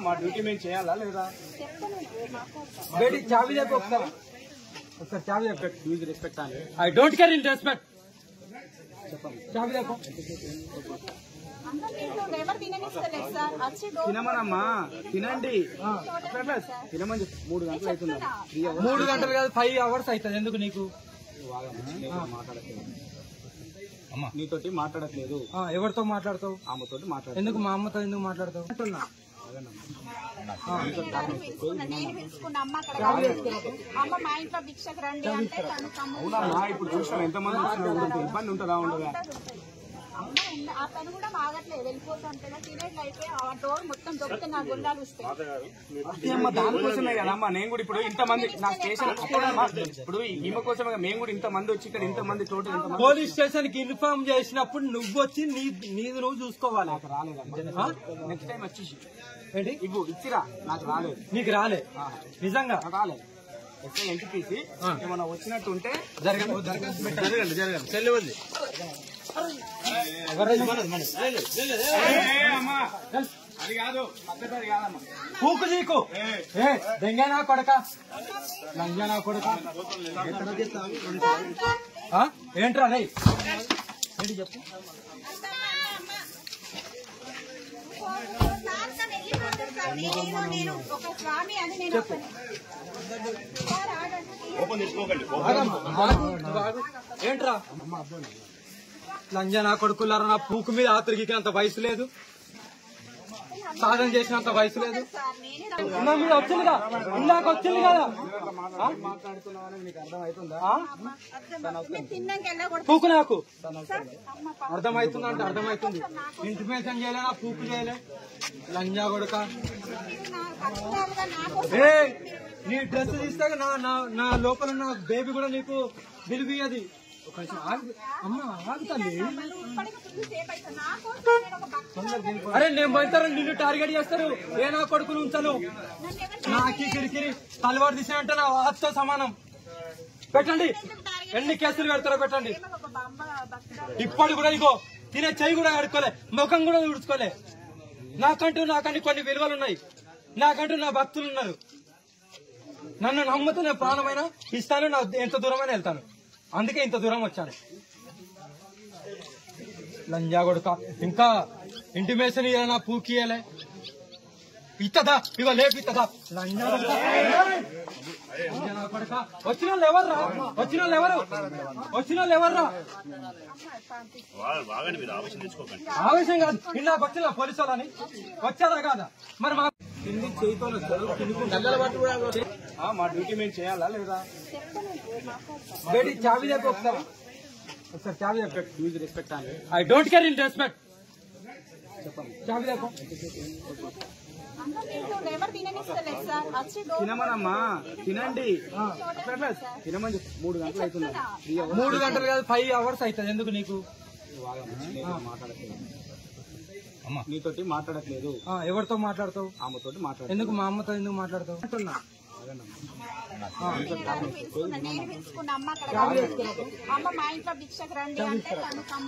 మా డ్యూటీ మేము చేయాలా లేదా? చావి చెప్పు ఒకసారి చావి చెప్పు రెస్పెక్ట్ అని I don't care in respect చెప్పండి. చావి చెప్పు. తినమనమ్మా తినండి తినమని చెప్పి 3 గంటలు అవుతుంది. 3 గంటలు కాదు 5 hours అవుతుంది. ఎందుకు నీకు మాట్లాడట్లేదు నీతోటి మాట్లాడట్లేదు. ఎవరితో మాట్లాడతావు? ఆమెతోటి మాట్లాడు. ఎందుకు మా అమ్మతో ఎందుకు మాట్లాడతావు? అవునా ఇప్పుడు చూసాం ఎంతమంది వచ్చినా ఇబ్బంది ఉంటుందా ఉండదా? అతను కూడా ఆగట్లేదు వెళ్ళిపోతుంటే తినేట్లు అయిపోయి ఆ డోర్ మొత్తం దొరికితే నా గుండాలు వస్తాయి. దానికోసమే కదమ్మా నేను కూడా ఇప్పుడు ఇంతమంది నా స్టేషన్ ఇప్పుడు ఈమె కోసమే మేము కూడా ఇంతమంది వచ్చి ఇక్కడ ఇంతమంది టోటల్ పోలీస్ స్టేషన్ కి ఇన్ఫార్మ్ చేసినప్పుడు నువ్వు వచ్చి నీది నువ్వు చూసుకోవాలి. నాకు రాలేదమ్మా. నెక్స్ట్ టైం వచ్చేసి ఏంటి ఇవ్వు ఇచ్చిరా. నాకు రాలేదు. నీకు రాలే నిజంగా రాలేదు. ఎస్ఐ ఎన్టీపీసీ ఏమన్నా వచ్చినట్టు ఉంటే జరగండి చెల్లి వద్దు అది కాదు పద్ధతి కాదమ్మా. పూకు నీకు దెంగనా కొడక లంజనా కొడక ఏంట్రా రే ఏంటి చెప్పు. ఏంట్రా లంజనా కొడుకులారా నా పూకు మీద ఆతరికి అంత వయసు లేదు. సాధన చేసినంత వయసు లేదు. మీద వచ్చిందిగా ఇందాక వచ్చింది కదా మాట్లాడుతున్నావని నీకు అర్థమవుతుందా? పూకు నాకు అర్థమవుతుంది అంటే అర్థమవుతుంది. ఇంటిమేషన్ చేయలే నా పూకు చేయలే లంజా కొడుక. నీ డ్రెస్ తీస్తే నా లోపల ఉన్న బేబీ కూడా నీకు విలువది. ఒక నిమిషం అమ్మ ఆగుతాండి. అరే నేను పోతారు నిన్ను టార్గెట్ చేస్తారు. ఏ నా కొడుకును ఉంచను. నాకి కిరికిరి తలవాడు తీసినంటే నా వాహతో సమానం. పెట్టండి ఎన్ని కేసులు పెడతారో పెట్టండి. ఇప్పటి కూడా ఇగో తినే చెయ్యి కూడా కడుక్కోలే ముఖం కూడా తుడుచుకోలే. నాకంటూ కొన్ని విలువలు ఉన్నాయి. నాకంటూ నా భక్తులు ఉన్నారు. నన్ను నమ్ముతూ నేను ప్రాణమైన ఇస్తాను. నా ఎంత దూరమైనా వెళ్తాను. అందుకే ఇంత దూరం వచ్చాను. లంజా కొడుక ఇంకా ఇంటిమేషన్ ఇయ్యాలన్నా పూకియలే ఇత్తదా ఇగో లేపు ఇత్తదా లంజా కొడుక. వచ్చిన వాళ్ళు ఎవర్రా? ఆవేశం కాదు. ఇన్నాకు వచ్చిన పోలీసు వాళ్ళని వచ్చారా కాదా? మరి మా చేయితో మా డ్యూటీ మేము చేయాలా లేదా? చావి చెప్పు ఒకసారి చావి చెప్పు రెస్పెక్ట్ అని I don't care in respect చెప్పండి. చావి చెప్పు. తినమనమ్మా తినండి తినమని చెప్పి 3 గంటలు అవుతుంది. 3 గంటలు కాదు 5 hours అవుతుంది. ఎందుకు నీకు మాట్లాడట్లేదు నీతోటి మాట్లాడట్లేదు. ఎవరితో మాట్లాడతావు? ఆమెతోటి మాట్లాడు. ఎందుకు మా అమ్మతో ఎందుకు మాట్లాడతావు?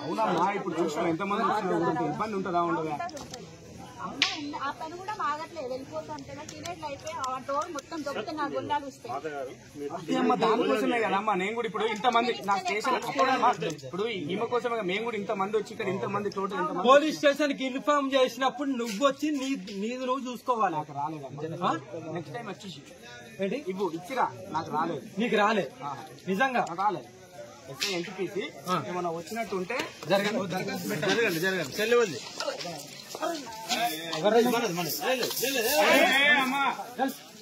అవునా ఇప్పుడు చూసాం ఎంతమంది వచ్చినా ఇబ్బంది ఉంటుందా ఉండదా? అతను కూడా ఆగట్లేదు వెళ్ళిపోతుంటే తినేట్లు అయిపోయి ఆ డోర్ మొత్తం దొరికితే నా గుండాలు వస్తాయి. దానికోసమే కదమ్మా నేను కూడా ఇప్పుడు ఇంతమంది నా స్టేషన్ ఇప్పుడు ఈమె కోసమే మేము కూడా ఇంతమంది వచ్చి ఇక్కడ ఇంతమంది టోటల్ పోలీస్ స్టేషన్ కి ఇన్ఫార్మ్ చేసినప్పుడు నువ్వు వచ్చి నీది నువ్వు చూసుకోవాలి. నాకు రాలేదు. నెక్స్ట్ టైం వచ్చేసి ఏంటి ఇవ్వు ఇచ్చిరా. నాకు రాలేదు. నీకు రాలే నిజంగా రాలేదు. ఎస్ఐ ఎన్టీపీసీ ఏమన్నా వచ్చినట్టు ఉంటే జరగండి చెల్లి వద్దు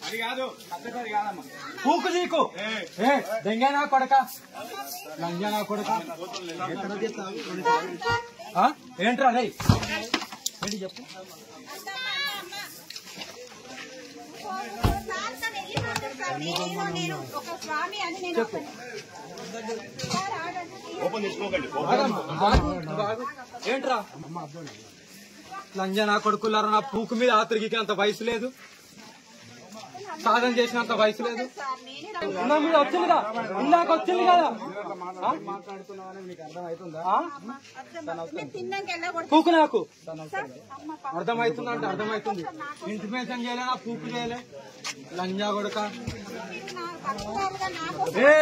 అది కాదు పద్ధతి కాదమ్మా. పూకు నీకు దెంగనా కొడక లంజనా కొడక ఏంట్రా రే ఏంటి చెప్పు. ఏంట్రా లంజనా కొడుకులారా నా పూకు మీద ఆతరికి అంత వయసు లేదు. సాధన చేసినంత వయసు లేదు. సార్ నేనే నా మీద వచ్చిందిగా, ఇందాక వచ్చింది కదా. మాట్లాడుతున్నావని మీకు అర్థం అవుతుందా? నేను తిన్నాక ఎలా కొడుతుంది పూకు నాకు అమ్మ అర్థమవుతుంది అంటే అర్థమవుతుంది. ఇంటిమేషన్ చేయలే, నా పూకు చేయలే. లంజా కొడుక, పర్సనల్గా నాకు ఏ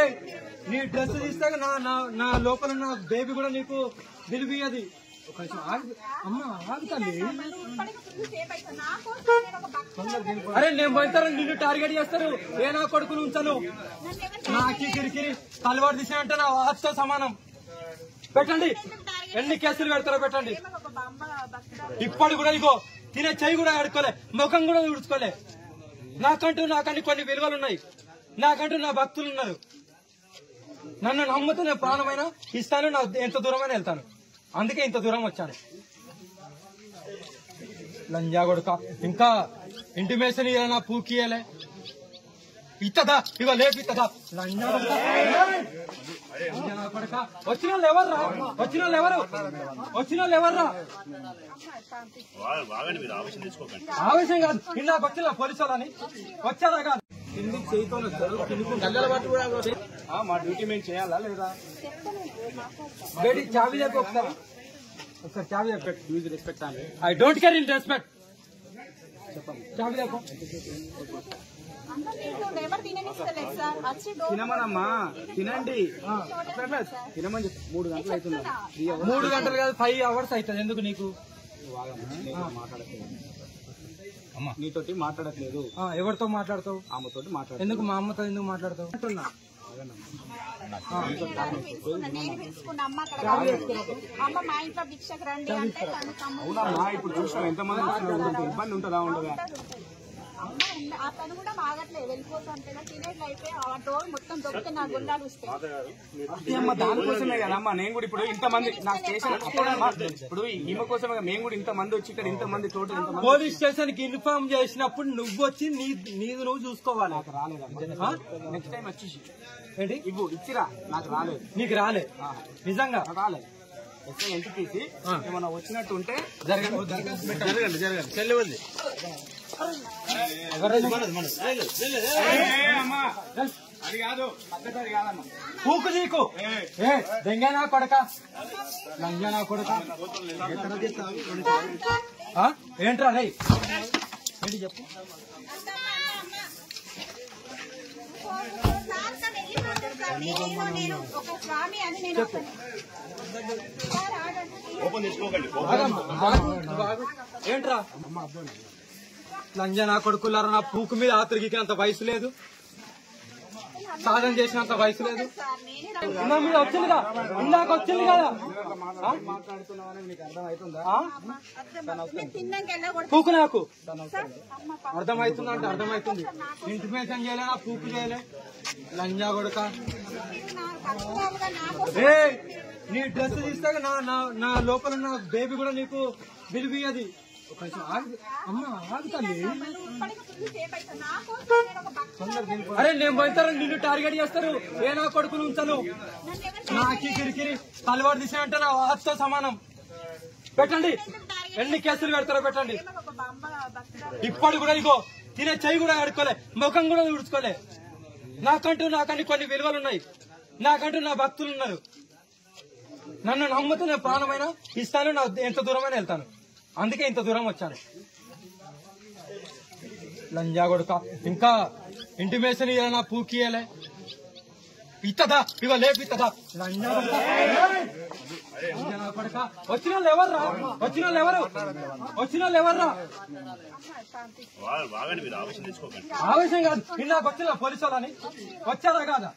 నీ డ్రెస్ తీస్తే నా లోపల నా బేబీ కూడా నీకు విలువది. ఒక నిమిషం ఆగు. అమ్మ ఆగుతాండి. ఇప్పటికి ఫుల్ సేఫ్ అవుతుంది నా కోసం నేను ఒక భక్తురాలు. అరే నేను పోతారు, నిన్ను టార్గెట్ చేస్తారు. ఏ నా కొడుకును ఉంచను. నన్ను ఎవరు నాకి కిరికిరి తలవాడు తీసానంటే నా వాచ్తో సమానం. పెట్టండి, ఎన్ని కేసులు పెడతారో పెట్టండి. ఒక బామ్మ భక్తురాలు. ఇప్పటి కూడా ఇగో తినే చెయ్యి కూడా ఆడుకోలే, ముఖం కూడా ఊడ్చుకోలే. నాకంటూ కొన్ని విలువలు ఉన్నాయి. నాకంటూ నా భక్తులు ఉన్నారు. నన్ను నమ్ముతూ నేను ప్రాణమైనా ఇస్తాను, నా ఎంత దూరమైనా వెళ్తాను. అందుకే ఇంత దూరం వచ్చాను. లంజా కొడుక, ఇంకా ఇంటిమేషన్ ఇయ్యాల, నా పూకియలే ఇత్తదా, ఇగో లేపిత్తదా. లంజా కొడుక, లంజా కొడుక. వచ్చిన వాళ్ళు ఎవర్రా? వచ్చిన వాళ్ళు ఎవరు? వచ్చిన వాళ్ళు ఎవర్రా? ఆవేశం కాదు, ఇందాక వచ్చిన పోలీసు వాళ్ళని వచ్చారా కాదు. కిందికి చేయితో వచ్చారు, మా డ్యూటీ మేము చేయాలా లేదా? బేటీ చావీ చెప్పి ఒకసారి చావీ చెప్పండి. యూజ్ రెస్పెక్ట్ అని I don't care in respect. చావీ చెప్పు. అమ్మ మీకు ఎవరు తిననిస్తలేదు సార్. వచ్చి డోర్ తినమనమ్మా, తినండి. అట్లా తినమని చెప్పి 3 గంటలు అవుతుందా? 3 hours 3 గంటలు కాదు, 5 hours అవుతుంది. ఎందుకు నీకు? మాట్లాడట్లేదు. నీతోటి మాట్లాడట్లేదు. ఎవరితో మాట్లాడతావు? ఆమెతోటి మాట్లాడు. ఎందుకు మా అమ్మతో ఎందుకు మాట్లాడతావు అంటున్నా. నేను పిలుచుకున్న అమ్మ అక్కడ రాలేదు. అమ్మ మా ఇంట్లో భిక్షకు రండి అంటే తను తమ్ముడు అవునమ్మా, ఇప్పుడు చూసాం ఎంతమంది వచ్చినా ఇబ్బంది ఉంటుందా? ఉండదా? అమ్మ ఆ తను కూడా మాగట్లేదు. వెళ్ళిపోతుంటే తినేట్లు అయిపోయి ఆ డోర్ మొత్తం దొరికితే నా గుండాలు వస్తాయి. అమ్మ దానికోసమే కదమ్మా నేను కూడా ఇప్పుడు ఇంతమంది నా స్టేషన్ ఇప్పుడు ఈమె కోసమే మేము కూడా ఇంతమంది వచ్చి ఇక్కడ ఇంతమంది టోటల్ ఇంతమంది పోలీస్ స్టేషన్ కి ఇన్ఫార్మ్ చేసినప్పుడు నువ్వు వచ్చి నీది నువ్వు చూసుకోవాలి. రాలేదమ్మా. నెక్స్ట్ టైం వచ్చేసి ఏంటి ఇవ్వు ఇచ్చిరా. నాకు రాలేదు. నీకు రాలే నిజంగా రాలేదు. ఎస్ఐ ఎంటికి ఏమన్నా వచ్చినట్టు ఉంటే జరగండి చెల్లెవద్ది. అది కాదు, పద్ధతి అది కాదమ్మా. పూకు నీకు దెంగనా కొడక, లంజనా కొడక. ఏంట్రా రై ఏంటి చెప్పు. నేను ఒక స్వామి అని నేను ఏంట్రా లంజనా కొడుకులారా, నా పూకు మీద ఆతరిగికి అంత వయసు లేదు, సాధన చేసినంత వయసు లేదు. నా మీద వచ్చిందిగా, ఇందాక వచ్చింది కదా. మాట్లాడుతున్నావని మీకు అర్థం అవుతుందా? నేను తిన్నాక ఎలా పూకు నాకు అర్థమవుతుంది అంటే అర్థమవుతుంది. ఇంటిమేషన్ చేయలే, నా పూకు చేయలే. లంజా కొడుక, పర్సనల్గా నాకు ఏ నీ డ్రెస్ తీస్తే నా లోపల నా బేబీ కూడా నీకు విలువది. ఒక నిమిషం ఆగు. అమ్మ ఆగుతాండి. ఇప్పటికి ఫుల్ సేఫ్ అవుతుంది నా కోసం నేను ఒక భక్తురాలు. అరే నేను పోతారు, నిన్ను టార్గెట్ చేస్తారు. ఏ నా కొడుకును ఉంచను. నన్ను ఎవరు నాకి కిరికిరి తలవాడు తీసానంటే నా వాచ్తో సమానం. పెట్టండి, ఎన్ని కేసులు పెడతారో పెట్టండి. ఒక బామ్మ భక్తురాలు. ఇప్పటి కూడా ఇగో తినే చెయ్యి కూడా ఆడుకోలే, ముఖం కూడా ఊడ్చుకోలే. నాకంటూ కొన్ని విలువలు ఉన్నాయి. నాకంటూ నా భక్తులు ఉన్నారు. నన్ను నమ్ముతూ నేను ప్రాణమైనా ఇస్తాను, నా ఎంత దూరమైనా వెళ్తాను. అందుకే ఇంత దూరం వచ్చాను. లంజా కొడుక, ఇంకా ఇంటిమేషన్ ఇయ్యాల, నా పూకియలే ఇత్తదా, ఇగో లేపిత్తదా. లంజా కొడుక, లంజా కొడుక. వచ్చిన వాళ్ళు ఎవర్రా? వచ్చిన వాళ్ళు ఎవరు? వచ్చిన వాళ్ళు ఎవర్రా? ఆవేశం కాదు, ఇందాక వచ్చిన పోలీసు వాళ్ళని వచ్చారా కాదా.